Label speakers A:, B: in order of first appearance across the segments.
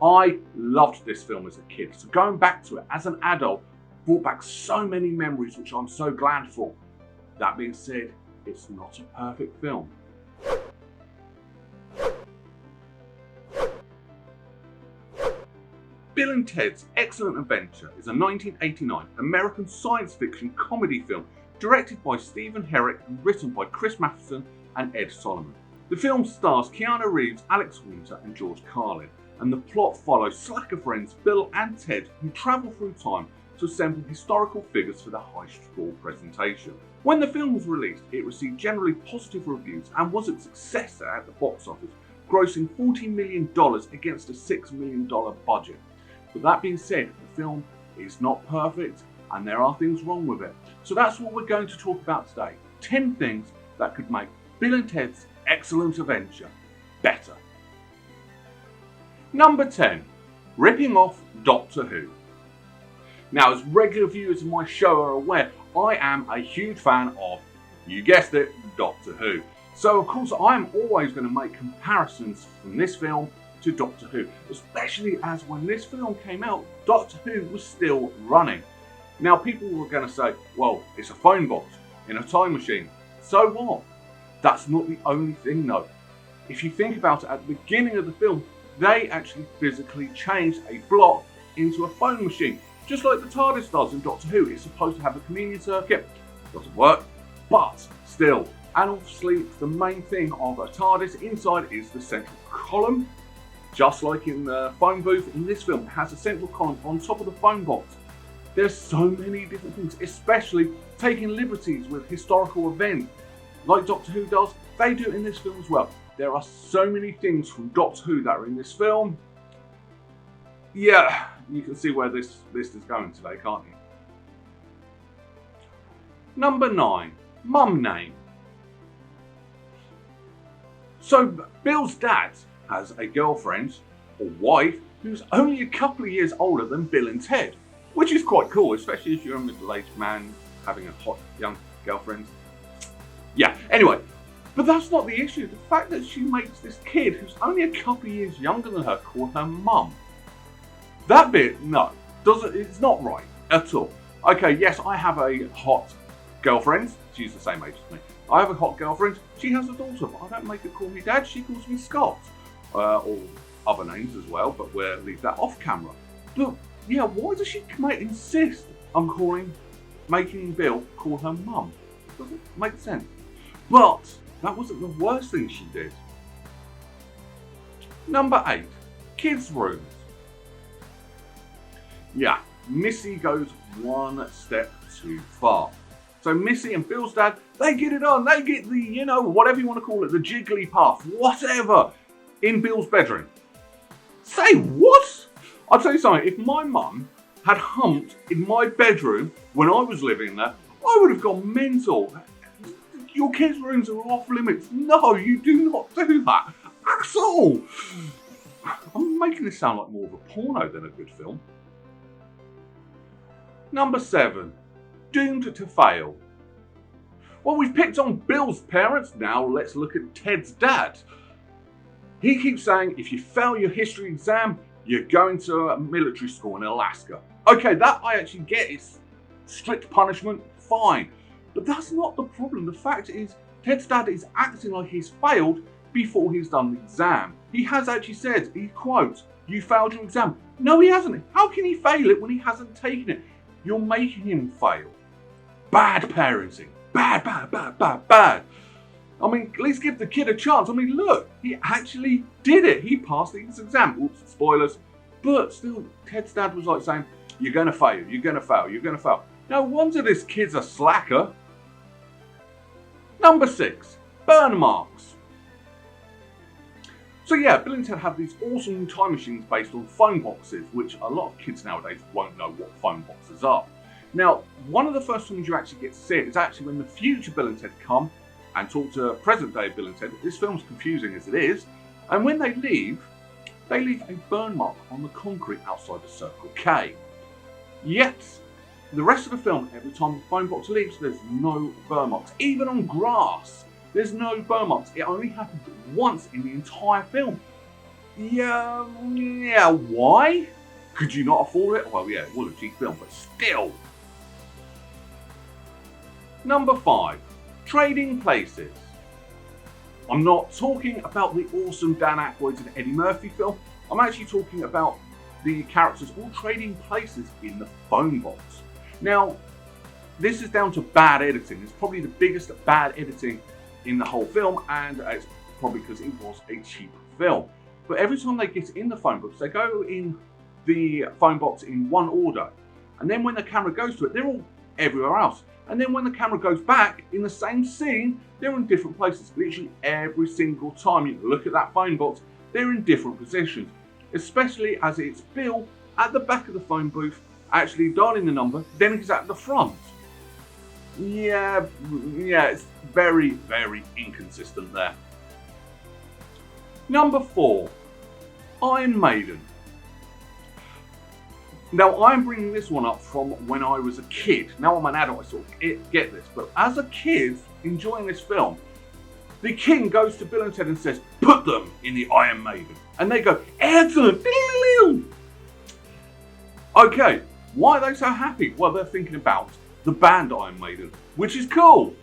A: I loved this film as a kid, so going back to it as an adult brought back so many memories, which I'm so glad for. That being said, it's not a perfect film. Bill and Ted's Excellent Adventure is a 1989 American science fiction comedy film directed by Stephen Herek and written by Chris Matheson and Ed Solomon. The film stars Keanu Reeves, Alex Winter and George Carlin, and the plot follows slacker friends Bill and Ted who travel through time to assemble historical figures for the high school presentation. When the film was released, it received generally positive reviews and was a success at the box office, grossing $40 million against a $6 million budget. But that being said, the film is not perfect and there are things wrong with it. So that's what we're going to talk about today. 10 things that could make Bill and Ted's Excellent Adventure better. Number 10. Ripping off Doctor Who. Now, as regular viewers of my show are aware, I am a huge fan of, you guessed it, Doctor Who. So of course I am always going to make comparisons from this film to Doctor Who, especially as when this film came out, Doctor Who was still running. Now people were going to say, well, it's a phone box in a time machine. So what? That's not the only thing though. If you think about it, at the beginning of the film, they actually physically changed a block into a phone machine. Just like the TARDIS does in Doctor Who. It's supposed to have a communion circuit. Doesn't work, but still. And obviously the main thing of a TARDIS inside is the central column. Just like in the phone booth in this film, it has a central column on top of the phone box. There's so many different things, especially taking liberties with historical events. Like Doctor Who does, they do it in this film as well. There are so many things from Doctor Who that are in this film. Yeah, you can see where this list is going today, can't you? Number 9. Mum name. So Bill's dad has a girlfriend, or wife, who's only a couple of years older than Bill and Ted. Which is quite cool, especially if you're a middle-aged man having a hot young girlfriend. Yeah, anyway. But that's not the issue. The fact that she makes this kid, who's only a couple of years younger than her, call her mum. That bit, no. It's not right at all. Okay, yes, I have a hot girlfriend. She's the same age as me. I have a hot girlfriend. She has a daughter, but I don't make her call me dad. She calls me Scott. Or other names as well, but we'll leave that off camera. But yeah, why does she insist on making Bill call her mum? Doesn't make sense. But that wasn't the worst thing she did. Number 8. Kids' rooms. Yeah, Missy goes one step too far. So Missy and Bill's dad, they get it on. They get the, whatever you want to call it, the jigglypuff, whatever, in Bill's bedroom. Say what? I'll tell you something, if my mum had humped in my bedroom when I was living there, I would have gone mental. Your kids' rooms are off limits. No, you do not do that at all. I'm making this sound like more of a porno than a good film. Number 7. Doomed to fail. Well, we've picked on Bill's parents, now let's look at Ted's dad. He keeps saying if you fail your history exam, you're going to a military school in Alaska. Okay, that I actually get. It's strict punishment, fine. But that's not the problem. The fact is, Ted's dad is acting like he's failed before he's done the exam. He has actually said, he quotes, "You failed your exam." No, he hasn't. How can he fail it when he hasn't taken it? You're making him fail. Bad parenting. Bad, bad, bad, bad, bad. I mean, at least give the kid a chance. I mean, look, he actually did it. He passed the exam. Oops, spoilers. But still, Ted's dad was like saying, you're going to fail, you're going to fail, you're going to fail. No wonder this kid's a slacker. Number 6, burn marks. So yeah, Bill and Ted have these awesome time machines based on phone boxes, which a lot of kids nowadays won't know what phone boxes are. Now, one of the first times you actually get to see it is actually when the future Bill and Ted come and talk to present day Bill and Ted. This film's confusing as it is. And when they leave a burn mark on the concrete outside the Circle K. Yet, the rest of the film, every time the phone box leaves, there's no burn marks. Even on grass, there's no burn marks. It only happens once in the entire film. Yeah, why? Could you not afford it? Well, yeah, it was a cheap film, but still. Number 5, Trading Places. I'm not talking about the awesome Dan Aykroyd and Eddie Murphy film. I'm actually talking about the characters all trading places in the phone box. Now, this is down to bad editing. It's probably the biggest bad editing in the whole film, and it's probably because it was a cheap film. But every time they get in the phone box, they go in the phone box in one order. And then when the camera goes to it, they're all everywhere else. And then when the camera goes back in the same scene, they're in different places. Literally every single time you look at that phone box, they're in different positions. Especially as it's Bill at the back of the phone booth, actually dialing the number, then he's at the front. Yeah, it's very, very inconsistent there. Number 4, Iron Maiden. Now, I'm bringing this one up from when I was a kid. Now I'm an adult, I sort of get this. But as a kid, enjoying this film, the king goes to Bill and Ted and says, put them in the Iron Maiden. And they go, excellent! Okay, why are they so happy? Well, they're thinking about the band Iron Maiden, which is cool.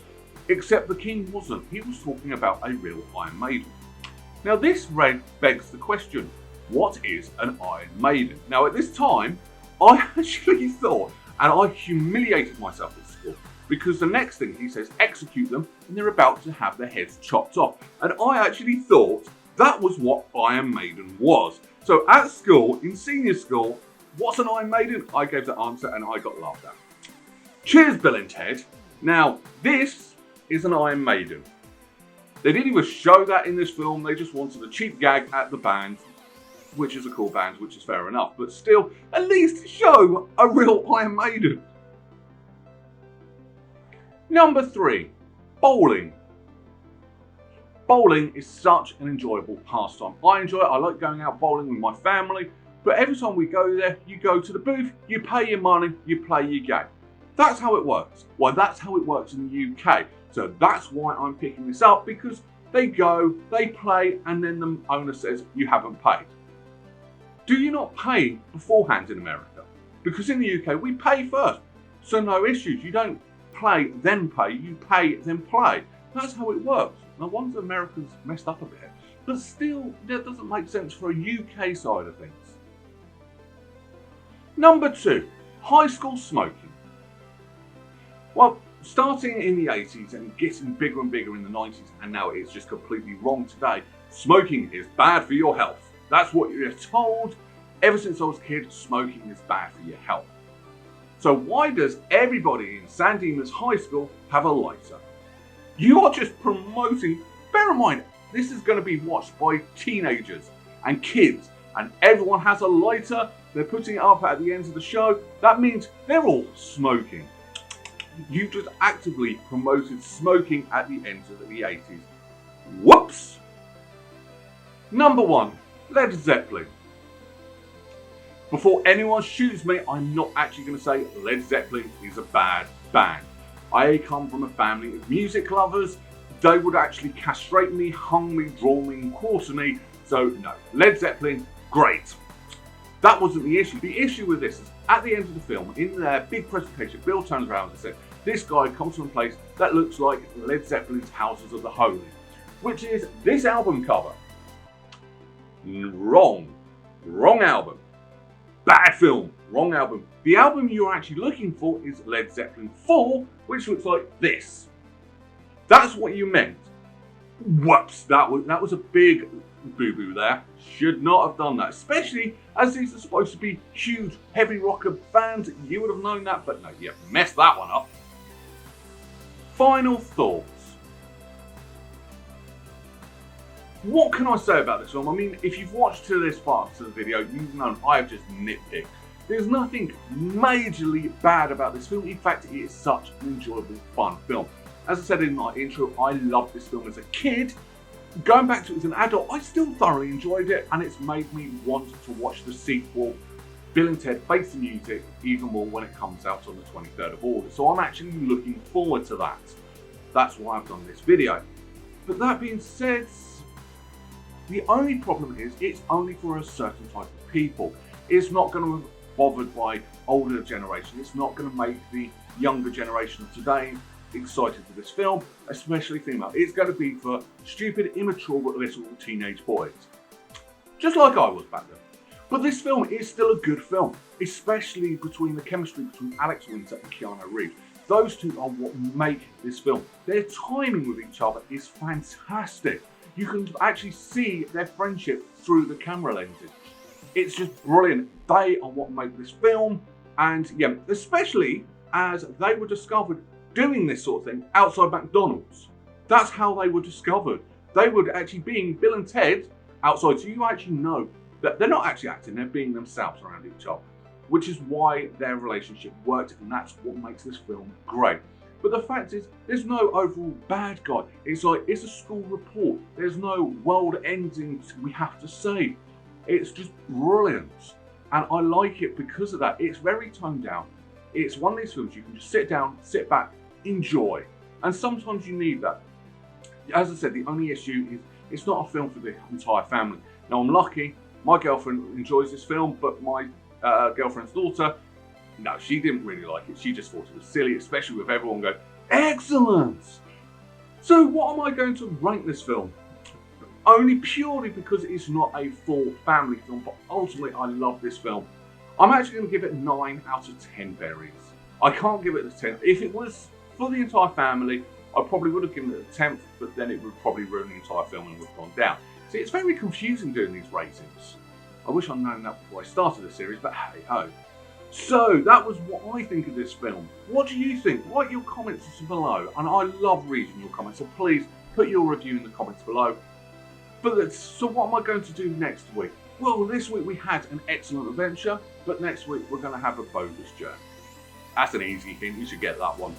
A: Except the king wasn't. He was talking about a real Iron Maiden. Now, this begs the question, what is an Iron Maiden? Now, at this time, I actually thought, and I humiliated myself at school, because the next thing he says, execute them, and they're about to have their heads chopped off. And I actually thought that was what Iron Maiden was. So at school, in senior school, what's an Iron Maiden? I gave the answer and I got laughed at. Cheers, Bill and Ted. Now, this is an Iron Maiden. They didn't even show that in this film, they just wanted a cheap gag at the band, which is a cool band, which is fair enough, but still, at least show a real Iron Maiden. Number 3, bowling. Bowling is such an enjoyable pastime. I enjoy it, I like going out bowling with my family, but every time we go there, you go to the booth, you pay your money, you play your game. That's how it works. Well, that's how it works in the UK. So that's why I'm picking this up, because they go, they play, and then the owner says, you haven't paid. Do you not pay beforehand in America? Because in the UK, we pay first. So no issues. You don't play, then pay. You pay, then play. That's how it works. No wonder Americans messed up a bit. But still, that doesn't make sense for a UK side of things. Number 2, high school smoking. Well, starting in the 80s and getting bigger and bigger in the 90s, and now it's just completely wrong today, smoking is bad for your health. That's what you're told. Ever since I was a kid, smoking is bad for your health. So why does everybody in San Dimas High School have a lighter? You are just promoting, bear in mind, this is going to be watched by teenagers and kids, and everyone has a lighter, they're putting it up at the end of the show. That means they're all smoking. You just actively promoted smoking at the end of the 80s. Whoops! Number 1, Led Zeppelin. Before anyone shoots me, I'm not actually going to say Led Zeppelin is a bad band. I come from a family of music lovers. They would actually castrate me, hung me, draw me, and quarter me. So no, Led Zeppelin, great. That wasn't the issue. The issue with this is at the end of the film, in their big presentation, Bill turns around and says, this guy comes from a place that looks like Led Zeppelin's Houses of the Holy, which is this album cover. Wrong album. Bad film, wrong album. The album you're actually looking for is Led Zeppelin 4, which looks like this. That's what you meant. Whoops, that was a big boo-boo there. Should not have done that, especially as these are supposed to be huge heavy rocker fans. You would have known that, but no, you messed that one up. Final thoughts. What can I say about this film? I mean, if you've watched to this part of the video, you've known I have just nitpicked. There's nothing majorly bad about this film. In fact, it is such an enjoyable, fun film. As I said in my intro, I loved this film as a kid. Going back to it as an adult, I still thoroughly enjoyed it, and it's made me want to watch the sequel, Bill and Ted Face the Music, even more when it comes out on the 23rd of August. So I'm actually looking forward to that. That's why I've done this video. But that being said, The only problem is it's only for a certain type of people. It's not going to be bothered by older generation. It's not going to make the younger generation of today excited for this film, especially female. It's going to be for stupid, immature little teenage boys. Just like I was back then. But this film is still a good film, especially between the chemistry between Alex Winter and Keanu Reeves. Those two are what make this film. Their timing with each other is fantastic. You can actually see their friendship through the camera lenses. It's just brilliant. They are what make this film, and yeah, especially as they were discovered doing this sort of thing outside McDonald's. That's how they were discovered. They were actually being Bill and Ted outside, so you actually know that they're not actually acting, they're being themselves around each other, which is why their relationship worked, and that's what makes this film great. But the fact is, there's no overall bad guy. It's like, it's a school report. There's no world ending we have to save. It's just brilliant. And I like it because of that. It's very toned down. It's one of these films you can just sit down, sit back, enjoy. And sometimes you need that. As I said, the only issue is it's not a film for the entire family. Now, I'm lucky. My girlfriend enjoys this film, but my girlfriend's daughter, no, she didn't really like it. She just thought it was silly, especially with everyone going, excellent! So what am I going to rank this film? Only purely because it's not a full family film, but ultimately I love this film. I'm actually going to give it 9 out of 10 berries. I can't give it a 10. If it was for the entire family, I probably would have given it a 10th, but then it would probably ruin the entire film and would have gone down. See, it's very confusing doing these ratings. I wish I'd known that before I started the series, but hey ho. So that was what I think of this film. What do you think? Write your comments below, and I love reading your comments, so please put your review in the comments below. So what am I going to do next week? Well, this week we had an excellent adventure, but next week we're going to have a bogus journey. That's an easy hint, you should get that one.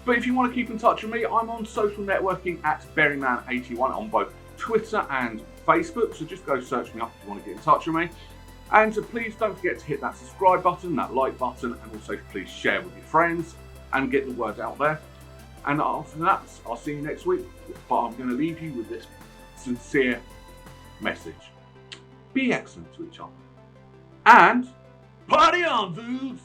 A: But if you want to keep in touch with me, I'm on social networking at Berryman81 on both Twitter and Facebook, so just go search me up if you want to get in touch with me. And please don't forget to hit that subscribe button, that like button, and also please share with your friends and get the word out there. And after that, I'll see you next week, but I'm going to leave you with this sincere message. Be excellent to each other. And party on, dudes!